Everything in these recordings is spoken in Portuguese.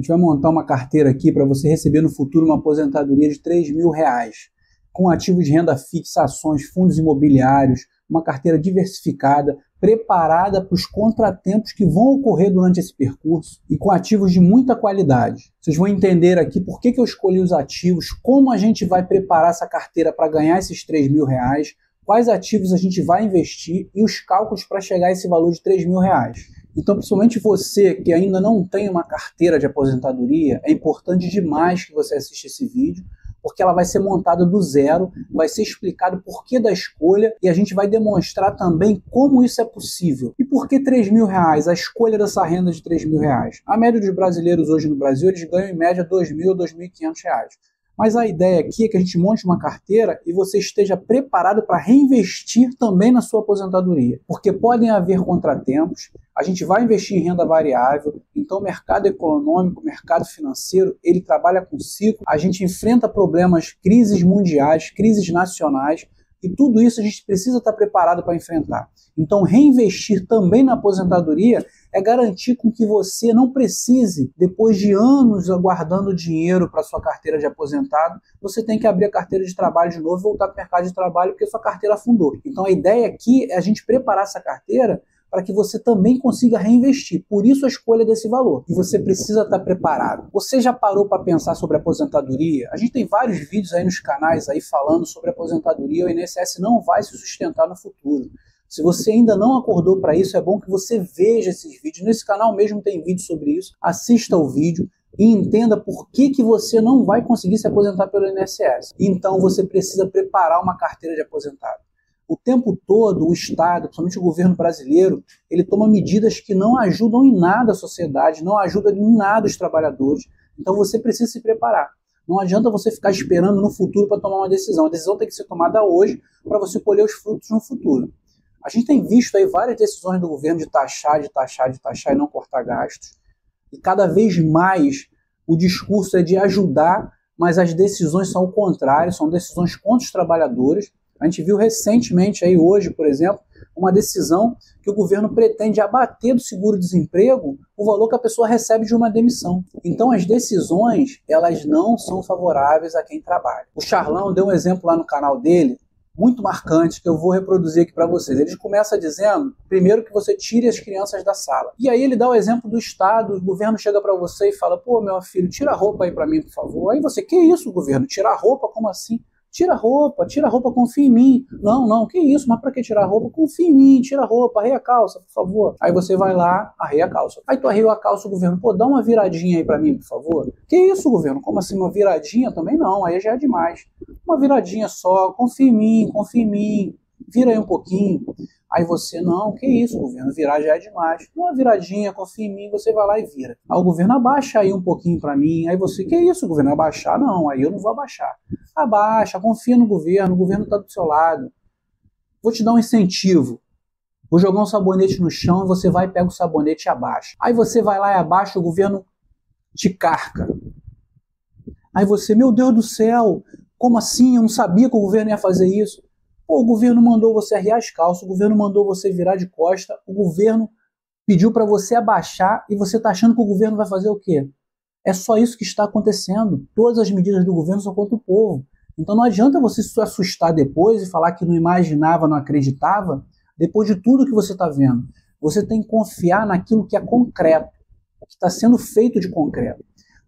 A gente vai montar uma carteira aqui para você receber no futuro uma aposentadoria de R$3.000, com ativos de renda fixa, ações, fundos imobiliários, uma carteira diversificada, preparada para os contratempos que vão ocorrer durante esse percurso e com ativos de muita qualidade. Vocês vão entender aqui por que eu escolhi os ativos, como a gente vai preparar essa carteira para ganhar esses R$3.000, quais ativos a gente vai investir e os cálculos para chegar a esse valor de R$3.000. Então, principalmente você que ainda não tem uma carteira de aposentadoria, é importante demais que você assista esse vídeo, porque ela vai ser montada do zero, vai ser explicado o porquê da escolha e a gente vai demonstrar também como isso é possível. E por que R$3.000? A escolha dessa renda de R$3.000. A média dos brasileiros hoje no Brasil, eles ganham em média R$2.000 ou R$2.500. Mas a ideia aqui é que a gente monte uma carteira e você esteja preparado para reinvestir também na sua aposentadoria. Porque podem haver contratempos, a gente vai investir em renda variável, então o mercado econômico, o mercado financeiro, ele trabalha com ciclo, a gente enfrenta problemas, crises mundiais, crises nacionais, e tudo isso a gente precisa estar preparado para enfrentar. Então reinvestir também na aposentadoria é garantir com que você não precise, depois de anos aguardando dinheiro para sua carteira de aposentado, você tem que abrir a carteira de trabalho de novo e voltar para o mercado de trabalho porque sua carteira afundou. Então a ideia aqui é a gente preparar essa carteira para que você também consiga reinvestir. Por isso a escolha desse valor. E você precisa estar preparado. Você já parou para pensar sobre aposentadoria? A gente tem vários vídeos aí nos canais aí falando sobre aposentadoria. O INSS não vai se sustentar no futuro. Se você ainda não acordou para isso, é bom que você veja esses vídeos. Nesse canal mesmo tem vídeo sobre isso. Assista o vídeo e entenda por que você não vai conseguir se aposentar pelo INSS. Então você precisa preparar uma carteira de aposentado. O tempo todo o Estado, principalmente o governo brasileiro, ele toma medidas que não ajudam em nada a sociedade, não ajudam em nada os trabalhadores. Então você precisa se preparar. Não adianta você ficar esperando no futuro para tomar uma decisão. A decisão tem que ser tomada hoje para você colher os frutos no futuro. A gente tem visto aí várias decisões do governo de taxar e não cortar gastos. E cada vez mais o discurso é de ajudar, mas as decisões são o contrário, são decisões contra os trabalhadores. A gente viu recentemente, aí hoje, por exemplo, uma decisão que o governo pretende abater do seguro-desemprego o valor que a pessoa recebe de uma demissão. Então as decisões, elas não são favoráveis a quem trabalha. O Charlão deu um exemplo lá no canal dele, muito marcante, que eu vou reproduzir aqui para vocês. Ele começa dizendo, primeiro, que você tire as crianças da sala. E aí ele dá o exemplo do Estado, o governo chega para você e fala, pô, meu filho, tira a roupa aí para mim, por favor. Aí você, que isso, governo? Tirar a roupa? Como assim? Tira a roupa, confia em mim. Não, que isso, mas pra que tirar a roupa? Confia em mim, tira a roupa, arreia a calça, por favor. Aí você vai lá, arreia a calça. Aí tu arreia a calça, o governo, pô, dá uma viradinha aí pra mim, por favor. Que isso, governo? Como assim, uma viradinha? Também não, aí já é demais. Uma viradinha só, confia em mim, vira aí um pouquinho. Aí você, não, que isso, governo, virar já é demais. Uma viradinha, confia em mim, você vai lá e vira. Aí o governo, abaixa aí um pouquinho pra mim. Aí você, que isso, governo, abaixar? Não, aí eu não vou abaixar. Abaixa, confia no governo tá do seu lado. Vou te dar um incentivo. Vou jogar um sabonete no chão e você vai e pega o sabonete e abaixa. Aí você vai lá e abaixa, o governo te carca. Aí você, meu Deus do céu, como assim? Eu não sabia que o governo ia fazer isso. Pô, o governo mandou você arrear as calças, o governo mandou você virar de costa, o governo pediu para você abaixar e você está achando que o governo vai fazer o quê? É só isso que está acontecendo. Todas as medidas do governo são contra o povo. Então não adianta você se assustar depois e falar que não imaginava, não acreditava, depois de tudo que você está vendo. Você tem que confiar naquilo que é concreto, que está sendo feito de concreto.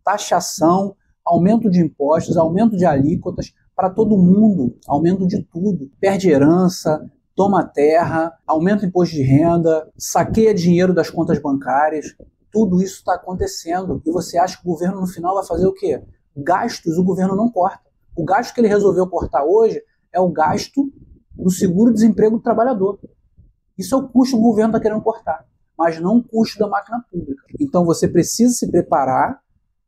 Taxação, aumento de impostos, aumento de alíquotas, para todo mundo, aumento de tudo. Perde herança, toma terra, aumenta o imposto de renda, saqueia dinheiro das contas bancárias. Tudo isso está acontecendo. E você acha que o governo no final vai fazer o quê? Gastos o governo não corta. O gasto que ele resolveu cortar hoje é o gasto do seguro-desemprego do trabalhador. Isso é o custo que o governo está querendo cortar, mas não o custo da máquina pública. Então você precisa se preparar,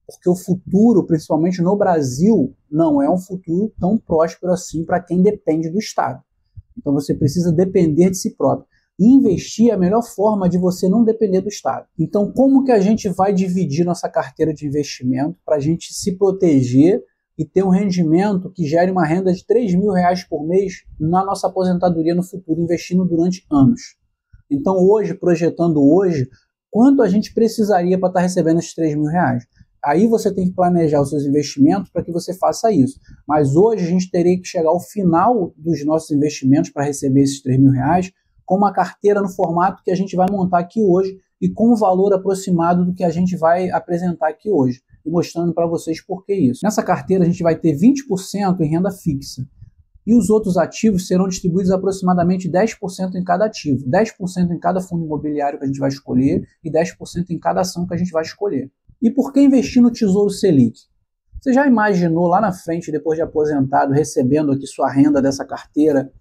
porque o futuro, principalmente no Brasil, não é um futuro tão próspero assim para quem depende do Estado. Então você precisa depender de si próprio. E investir é a melhor forma de você não depender do Estado. Então como que a gente vai dividir nossa carteira de investimento para a gente se proteger e ter um rendimento que gere uma renda de R$3.000 por mês na nossa aposentadoria no futuro, investindo durante anos? Então hoje, projetando hoje, quanto a gente precisaria para estar recebendo esses R$3.000? Aí você tem que planejar os seus investimentos para que você faça isso. Mas hoje a gente teria que chegar ao final dos nossos investimentos para receber esses R$3.000 com uma carteira no formato que a gente vai montar aqui hoje e com um valor aproximado do que a gente vai apresentar aqui hoje. E mostrando para vocês por que isso. Nessa carteira a gente vai ter 20% em renda fixa. E os outros ativos serão distribuídos aproximadamente 10% em cada ativo. 10% em cada fundo imobiliário que a gente vai escolher e 10% em cada ação que a gente vai escolher. E por que investir no Tesouro Selic? Você já imaginou lá na frente, depois de aposentado, recebendo aqui sua renda dessa carteira,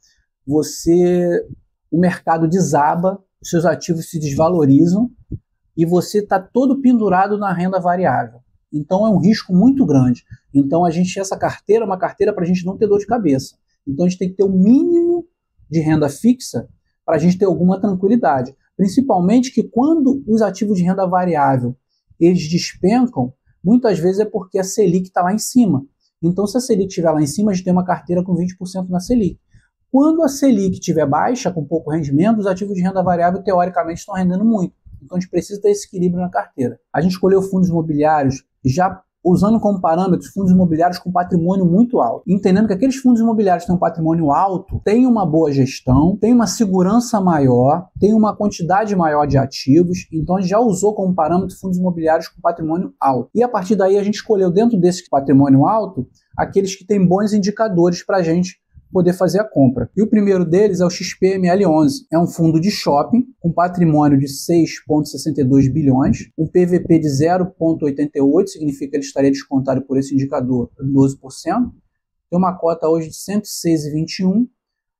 o mercado desaba, os seus ativos se desvalorizam e você está todo pendurado na renda variável. Então é um risco muito grande. Então essa carteira é uma carteira para a gente não ter dor de cabeça. Então a gente tem que ter o mínimo de renda fixa para a gente ter alguma tranquilidade. Principalmente que quando os ativos de renda variável eles despencam, muitas vezes é porque a Selic está lá em cima. Então se a Selic estiver lá em cima, a gente tem uma carteira com 20% na Selic. Quando a Selic estiver baixa, com pouco rendimento, os ativos de renda variável teoricamente estão rendendo muito. Então a gente precisa ter esse equilíbrio na carteira. A gente escolheu fundos imobiliários já usando como parâmetros fundos imobiliários com patrimônio muito alto, entendendo que aqueles fundos imobiliários que têm um patrimônio alto têm uma boa gestão, têm uma segurança maior, têm uma quantidade maior de ativos, então a gente já usou como parâmetro fundos imobiliários com patrimônio alto. E a partir daí a gente escolheu dentro desse patrimônio alto aqueles que têm bons indicadores para a gente poder fazer a compra. E o primeiro deles é o XPML11. É um fundo de shopping com patrimônio de 6,62 bilhões, um PVP de 0,88, significa que ele estaria descontado por esse indicador 12%. Tem uma cota hoje de 106,21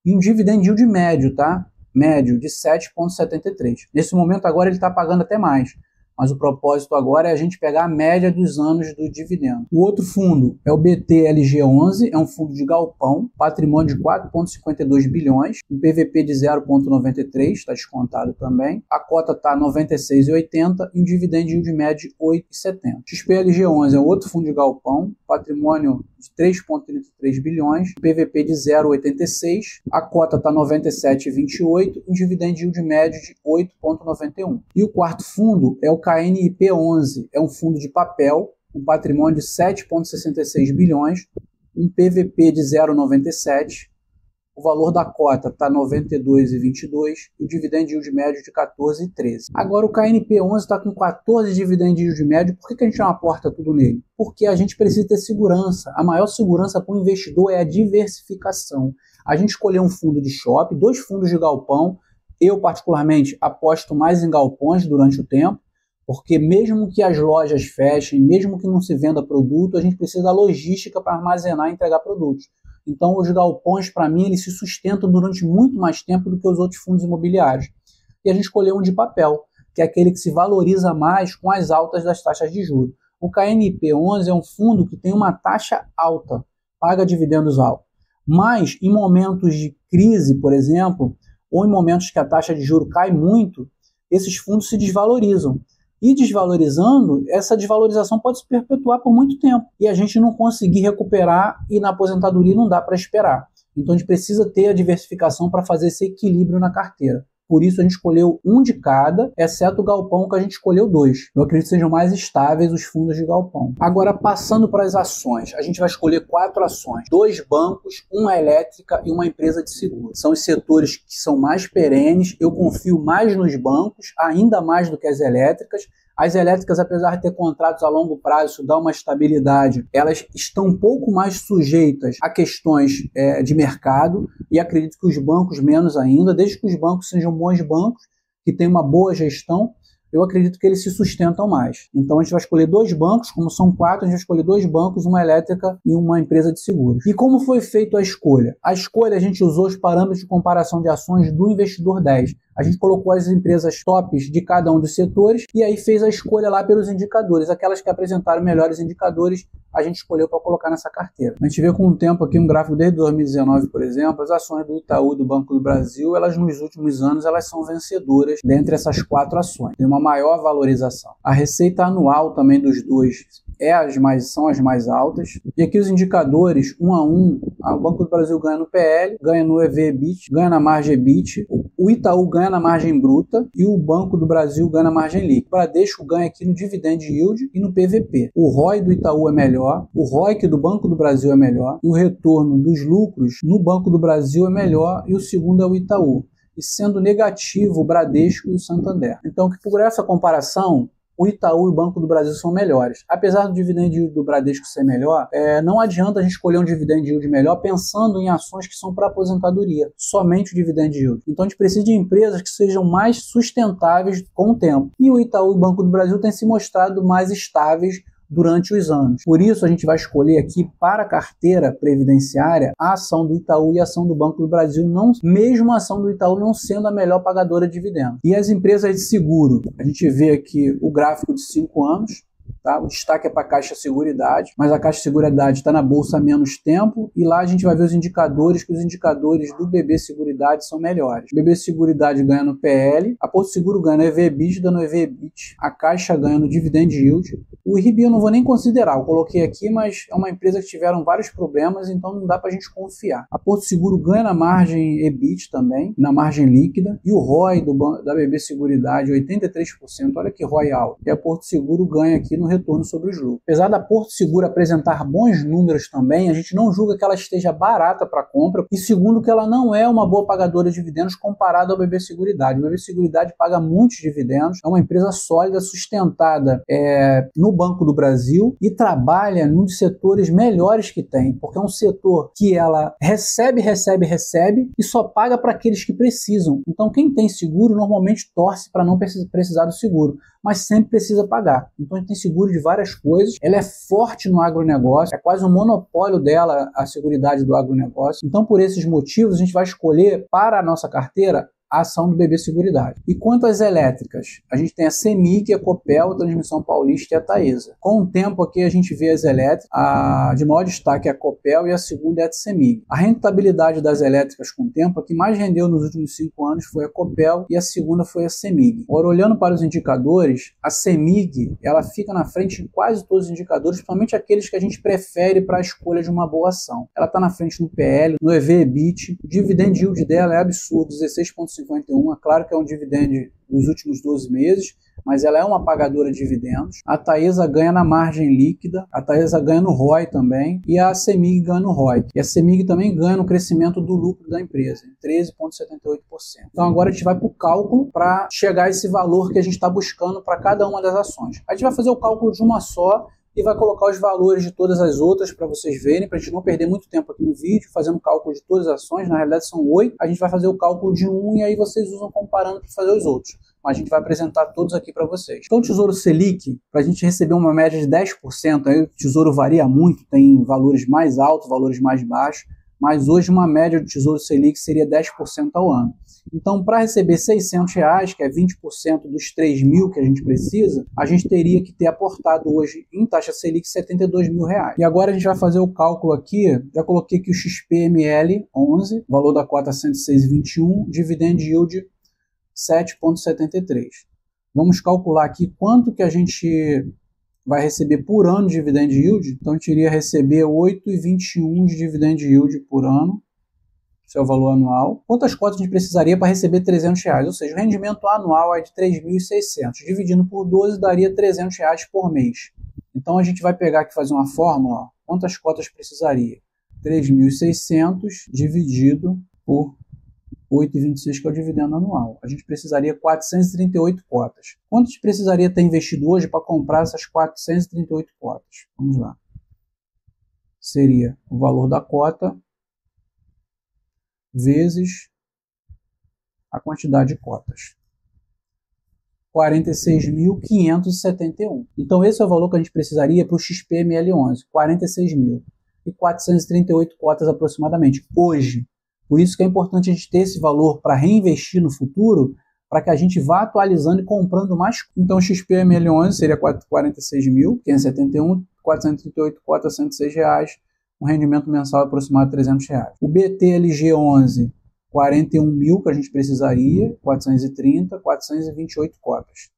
e um dividend yield médio, tá? Médio de 7,73. Nesse momento agora ele está pagando até mais. Mas o propósito agora é a gente pegar a média dos anos do dividendo. O outro fundo é o BTLG11, é um fundo de galpão, patrimônio de 4,52 bilhões, um PVP de 0,93, está descontado também. A cota está 96,80 e um dividend yield médio de 8,70. XPLG11 é outro fundo de galpão, patrimônio de 3,33 bilhões, PVP de 0,86, a cota está 97,28 e um dividend yield médio de 8,91. E o quarto fundo é o KNIP11, é um fundo de papel, um patrimônio de 7,66 bilhões, um PVP de 0,97, o valor da cota está 92,22 e o dividend yield médio de 14,13. Agora o KNP11 está com 14 dividend yield médio. Por que a gente não aporta tudo nele? Porque a gente precisa ter segurança. A maior segurança para o investidor é a diversificação. A gente escolheu um fundo de shopping, 2 fundos de galpão. Eu particularmente aposto mais em galpões durante o tempo, porque mesmo que as lojas fechem, mesmo que não se venda produto, a gente precisa da logística para armazenar e entregar produtos. Então, os galpões, para mim, eles se sustentam durante muito mais tempo do que os outros fundos imobiliários. E a gente escolheu um de papel, que é aquele que se valoriza mais com as altas das taxas de juros. O KNP11 é um fundo que tem uma taxa alta, paga dividendos altos. Mas, em momentos de crise, por exemplo, ou em momentos que a taxa de juros cai muito, esses fundos se desvalorizam. E desvalorizando, essa desvalorização pode se perpetuar por muito tempo. E a gente não conseguir recuperar e na aposentadoria não dá para esperar. Então a gente precisa ter a diversificação para fazer esse equilíbrio na carteira. Por isso a gente escolheu um de cada, exceto o galpão que a gente escolheu 2. Eu acredito que sejam mais estáveis os fundos de galpão. Agora passando para as ações, a gente vai escolher 4 ações. 2 bancos, uma elétrica e uma empresa de seguro. São os setores que são mais perenes, eu confio mais nos bancos, ainda mais do que as elétricas. As elétricas, apesar de ter contratos a longo prazo, isso dá uma estabilidade, elas estão um pouco mais sujeitas a questões de mercado e acredito que os bancos menos ainda, desde que os bancos sejam bons bancos, que tenham uma boa gestão, eu acredito que eles se sustentam mais. Então a gente vai escolher 2 bancos, como são 4, a gente vai escolher 2 bancos, uma elétrica e uma empresa de seguros. E como foi feita a escolha? A escolha a gente usou os parâmetros de comparação de ações do Investidor 10. A gente colocou as empresas tops de cada um dos setores e aí fez a escolha lá pelos indicadores. Aquelas que apresentaram melhores indicadores, a gente escolheu para colocar nessa carteira. A gente vê com o tempo aqui um gráfico desde 2019, por exemplo, as ações do Itaú, do Banco do Brasil, elas nos últimos anos elas são vencedoras dentre essas 4 ações. Tem uma maior valorização. A receita anual também dos dois são as mais altas. E aqui os indicadores, um a um, o Banco do Brasil ganha no PL, ganha no EV/EBIT, ganha na margem EBIT, o Itaú ganha na margem bruta e o Banco do Brasil ganha na margem líquida. O Bradesco ganha aqui no dividend yield e no PVP. O ROI do Itaú é melhor, o ROIC do Banco do Brasil é melhor, e o retorno dos lucros no Banco do Brasil é melhor, e o segundo é o Itaú. E sendo negativo o Bradesco e o Santander. Então, por essa comparação, o Itaú e o Banco do Brasil são melhores. Apesar do dividend yield do Bradesco ser melhor, não adianta a gente escolher um dividend yield melhor pensando em ações que são para aposentadoria, somente o dividend yield. Então a gente precisa de empresas que sejam mais sustentáveis com o tempo. E o Itaú e o Banco do Brasil têm se mostrado mais estáveis durante os anos. Por isso, a gente vai escolher aqui para a carteira previdenciária a ação do Itaú e a ação do Banco do Brasil, mesmo a ação do Itaú não sendo a melhor pagadora de dividendos. E as empresas de seguro, a gente vê aqui o gráfico de 5 anos, tá? O destaque é para a Caixa Seguridade, mas a Caixa Seguridade está na bolsa há menos tempo e lá a gente vai ver os indicadores, que os indicadores do BB Seguridade são melhores. O BB Seguridade ganha no PL, a Porto Seguro ganha no EV/EBIT, no EV/EBIT, a Caixa ganha no Dividend Yield. O IRB eu não vou nem considerar, eu coloquei aqui, mas é uma empresa que tiveram vários problemas, então não dá para a gente confiar. A Porto Seguro ganha na margem EBIT também, na margem líquida, e o ROI da BB Seguridade, 83%, olha que ROI alto. E a Porto Seguro ganha aqui no retorno sobre os lucros. Apesar da Porto Seguro apresentar bons números também, a gente não julga que ela esteja barata para compra, e segundo que ela não é uma boa pagadora de dividendos comparado ao BB Seguridade. O BB Seguridade paga muitos dividendos, é uma empresa sólida, sustentada no Banco do Brasil e trabalha num dos setores melhores que tem, porque é um setor que ela recebe e só paga para aqueles que precisam. Então quem tem seguro normalmente torce para não precisar do seguro, mas sempre precisa pagar. Então a gente tem seguro de várias coisas, ela é forte no agronegócio, é quase um monopólio dela a seguridade do agronegócio. Então por esses motivos a gente vai escolher para a nossa carteira a ação do BB Seguridade. E quanto às elétricas, a gente tem a CEMIG, a Copel, a Transmissão Paulista e a Taesa. Com o tempo aqui a gente vê as elétricas, a de maior destaque é a Copel e a segunda é a CEMIG. A rentabilidade das elétricas com o tempo, a que mais rendeu nos últimos 5 anos foi a Copel e a segunda foi a CEMIG. Agora, olhando para os indicadores, a CEMIG ela fica na frente de quase todos os indicadores, principalmente aqueles que a gente prefere para a escolha de uma boa ação. Ela está na frente no PL, no EV/EBIT, o dividend yield dela é absurdo, 16,51. É claro que é um dividendo dos últimos 12 meses, mas ela é uma pagadora de dividendos. A Taesa ganha na margem líquida, a Taesa ganha no ROI também, e a CEMIG ganha no ROI. E a CEMIG também ganha no crescimento do lucro da empresa, 13,78%. Então agora a gente vai para o cálculo para chegar a esse valor que a gente está buscando para cada uma das ações. A gente vai fazer o cálculo de uma só, e vai colocar os valores de todas as outras para vocês verem, para a gente não perder muito tempo aqui no vídeo, fazendo o cálculo de todas as ações. Na realidade são 8, a gente vai fazer o cálculo de um e aí vocês usam comparando para fazer os outros. Mas a gente vai apresentar todos aqui para vocês. Então o Tesouro Selic, para a gente receber uma média de 10%, aí o Tesouro varia muito, tem valores mais altos, valores mais baixos, mas hoje uma média do Tesouro Selic seria 10% ao ano. Então, para receber R$600, que é 20% dos 3 mil que a gente precisa, a gente teria que ter aportado hoje em taxa Selic R$72 mil. E agora a gente vai fazer o cálculo aqui, já coloquei aqui o XPML 11, valor da cota 106,21, dividend yield 7,73. Vamos calcular aqui quanto que a gente vai receber por ano de dividend yield. Então, a gente iria receber 8,21 de dividend yield por ano. Esse é o valor anual. Quantas cotas a gente precisaria para receber R$300? Ou seja, o rendimento anual é de 3.600. Dividindo por 12 daria R$300 por mês. Então a gente vai pegar aqui e fazer uma fórmula. Ó. Quantas cotas precisaria? 3.600 dividido por 8,26, que é o dividendo anual. A gente precisaria 438 cotas. Quanto a gente precisaria ter investido hoje para comprar essas 438 cotas? Vamos lá. Seria o valor da cota vezes a quantidade de cotas. 46.571. Então esse é o valor que a gente precisaria para o XPML11, 46.438 cotas aproximadamente, hoje. Por isso que é importante a gente ter esse valor para reinvestir no futuro, para que a gente vá atualizando e comprando mais. Então o XPML11 seria 46.571, 438 cotas, R$106, um rendimento mensal aproximado de R$300. O BTLG11, 41 mil que a gente precisaria, 430, 428 cotas,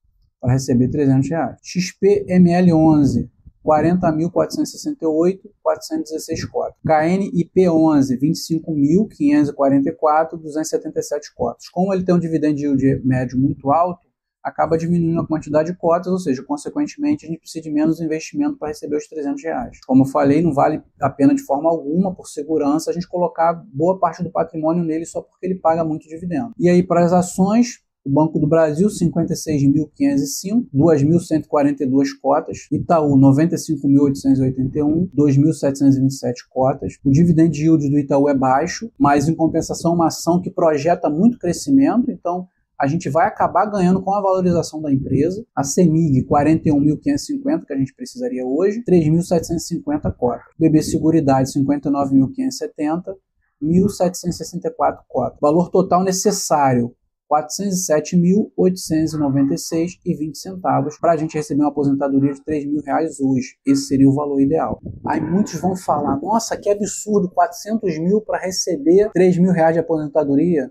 para receber R$300. XPML11, 40.468,416 cotas. KNIP11, 25.544,277 cotas. Como ele tem um dividend yield médio muito alto, acaba diminuindo a quantidade de cotas, ou seja, consequentemente, a gente precisa de menos investimento para receber os R$300. Como eu falei, não vale a pena de forma alguma, por segurança, a gente colocar boa parte do patrimônio nele só porque ele paga muito dividendo. E aí, para as ações, o Banco do Brasil, 56.505, 2.142 cotas. Itaú, 95.881, 2.727 cotas. O dividend yield do Itaú é baixo, mas em compensação uma ação que projeta muito crescimento, então a gente vai acabar ganhando com a valorização da empresa. A CEMIG, 41.550, que a gente precisaria hoje, 3.750 cotas. BB Seguridade, 59.570, 1.764 cotas. Valor total necessário, 407.896,20 para a gente receber uma aposentadoria de R$3.000 hoje. Esse seria o valor ideal. Aí muitos vão falar, nossa, que absurdo, 400 mil para receber R$3.000 de aposentadoria?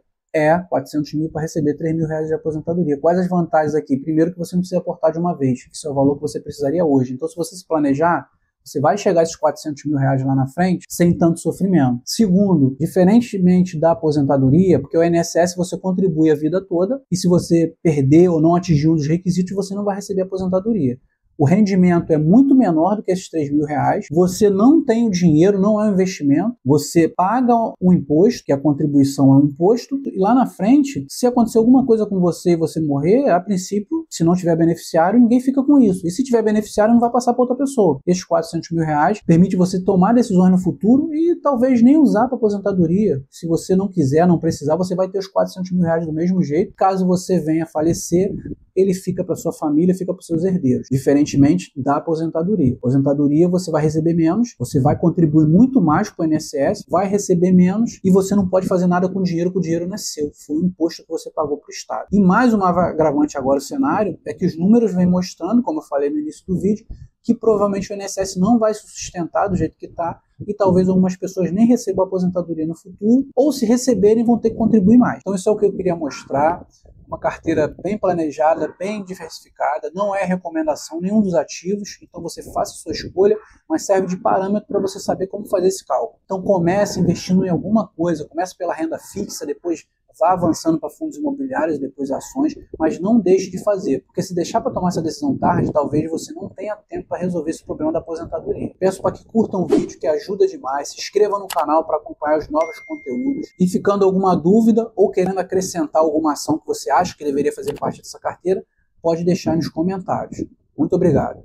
400 mil para receber R$3.000 de aposentadoria. Quais as vantagens aqui? Primeiro, que você não precisa aportar de uma vez. Isso é o valor que você precisaria hoje. Então, se você se planejar, você vai chegar a esses R$400 mil lá na frente sem tanto sofrimento. Segundo, diferentemente da aposentadoria, porque o INSS você contribui a vida toda e se você perder ou não atingir um dos requisitos, você não vai receber aposentadoria. O rendimento é muito menor do que esses R$3.000. Você não tem o dinheiro, não é um investimento. Você paga um imposto, que a contribuição é um imposto, e lá na frente, se acontecer alguma coisa com você e você morrer, a princípio, se não tiver beneficiário, ninguém fica com isso. E se tiver beneficiário, não vai passar para outra pessoa. Esses R$400 mil permite você tomar decisões no futuro e talvez nem usar para aposentadoria. Se você não quiser, não precisar, você vai ter os R$400 mil do mesmo jeito. Caso você venha a falecer, ele fica para sua família, fica para os seus herdeiros, diferentemente da aposentadoria. Aposentadoria você vai receber menos, você vai contribuir muito mais para o INSS, vai receber menos e você não pode fazer nada com o dinheiro, que o dinheiro não é seu, foi um imposto que você pagou para o Estado. E mais uma agravante agora o cenário é que os números vêm mostrando, como eu falei no início do vídeo, que provavelmente o INSS não vai se sustentar do jeito que está e talvez algumas pessoas nem recebam a aposentadoria no futuro, ou se receberem vão ter que contribuir mais. Então isso é o que eu queria mostrar, uma carteira bem planejada, bem diversificada, não é recomendação nenhum dos ativos, então você faça a sua escolha, mas serve de parâmetro para você saber como fazer esse cálculo. Então comece investindo em alguma coisa, comece pela renda fixa, depois vá avançando para fundos imobiliários, depois ações, mas não deixe de fazer, porque se deixar para tomar essa decisão tarde, talvez você não tenha tempo para resolver esse problema da aposentadoria. Peço para que curtam o vídeo, que ajuda demais, se inscrevam no canal para acompanhar os novos conteúdos, e ficando alguma dúvida ou querendo acrescentar alguma ação que você acha que deveria fazer parte dessa carteira, pode deixar nos comentários. Muito obrigado.